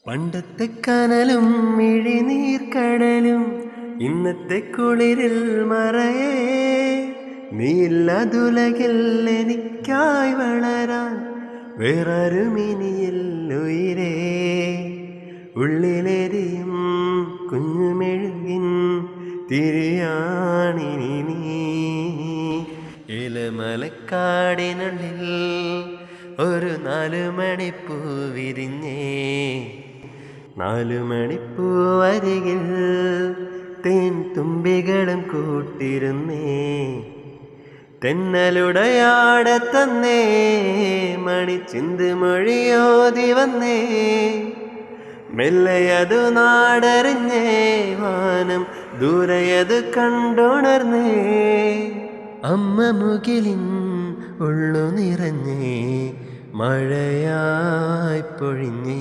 പണ്ടത്തെ കനലും മിഴിനീർക്കടലും ഇന്നത്തെ കുളിരിൽ മറയേ. നീയില്ലാതുലകിൽ എനിക്കായി വളരാൻ വേറൊരുമിനിയില്ലുയിരേ. ഉള്ളിലെരിയും കുഞ്ഞുമെഴുകിൻ തിരിയാണിനി നീ. ഇലമലക്കാടിനുള്ളിൽ ഒരു 4 മണിപ്പൂ വിരിഞ്ഞേ. 4 മണിപ്പൂവരികിൽ തേൻ തുമ്പികളും കൂട്ടിരുന്നേ. തെന്നലുടയാടെ തന്നേ മണിച്ചിന്ത് മൊഴിയോതി വന്നേ. മെല്ലയതു നാടറിഞ്ഞേ വാനം ദൂരയതു കണ്ടുണർന്നേ. അമ്മ മുകിലിൻ ഉള്ളു നിറഞ്ഞേ മഴയായി പൊഴിഞ്ഞേ.